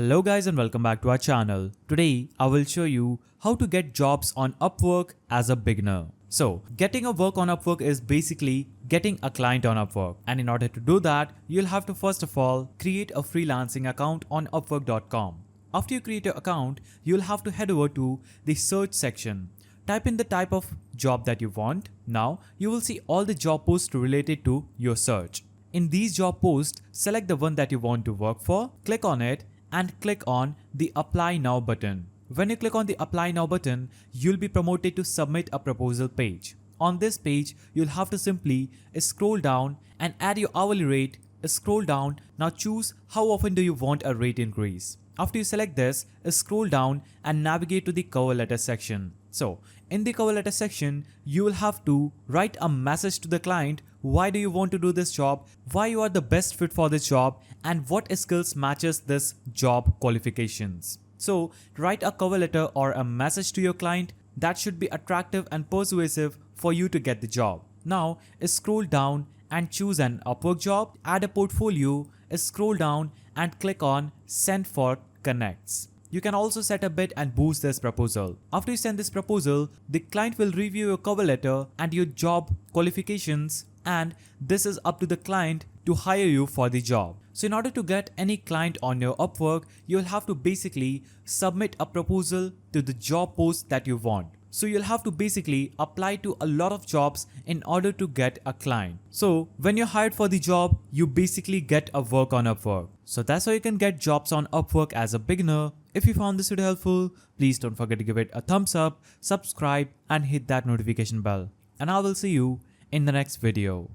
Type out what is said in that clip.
Hello guys and welcome back to our channel. Today I will show you how to get jobs on Upwork as a beginner. So getting a work on Upwork is basically getting a client on Upwork, and in order to do that you'll have to first of all create a freelancing account on upwork.com. After you create your account, you'll have to head over to the search section. Type in the type of job that you want. Now you will see all the job posts related to your search. In these job posts, select the one that you want to work for, click on it and click on the Apply Now button. When you click on the Apply Now button, you'll be promoted to submit a proposal page. On this page, you'll have to simply scroll down and add your hourly rate. Scroll down, now choose how often do you want a rate increase. After you select this, scroll down and navigate to the cover letter section. So in the cover letter section, you will have to write a message to the client. Why do you want to do this job? Why you are the best fit for this job? And what skills matches this job qualifications? So write a cover letter or a message to your client that should be attractive and persuasive for you to get the job. Now scroll down and choose an Upwork job, add a portfolio, scroll down and click on Send for Connects. You can also set a bid and boost this proposal. After you send this proposal, the client will review your cover letter and your job qualifications, and this is up to the client to hire you for the job. So in order to get any client on your Upwork, you'll have to basically submit a proposal to the job post that you want. So you'll have to basically apply to a lot of jobs in order to get a client. So when you're hired for the job, you basically get a work on Upwork. So that's how you can get jobs on Upwork as a beginner. If you found this video helpful, please don't forget to give it a thumbs up, subscribe and hit that notification bell. And I will see you in the next video.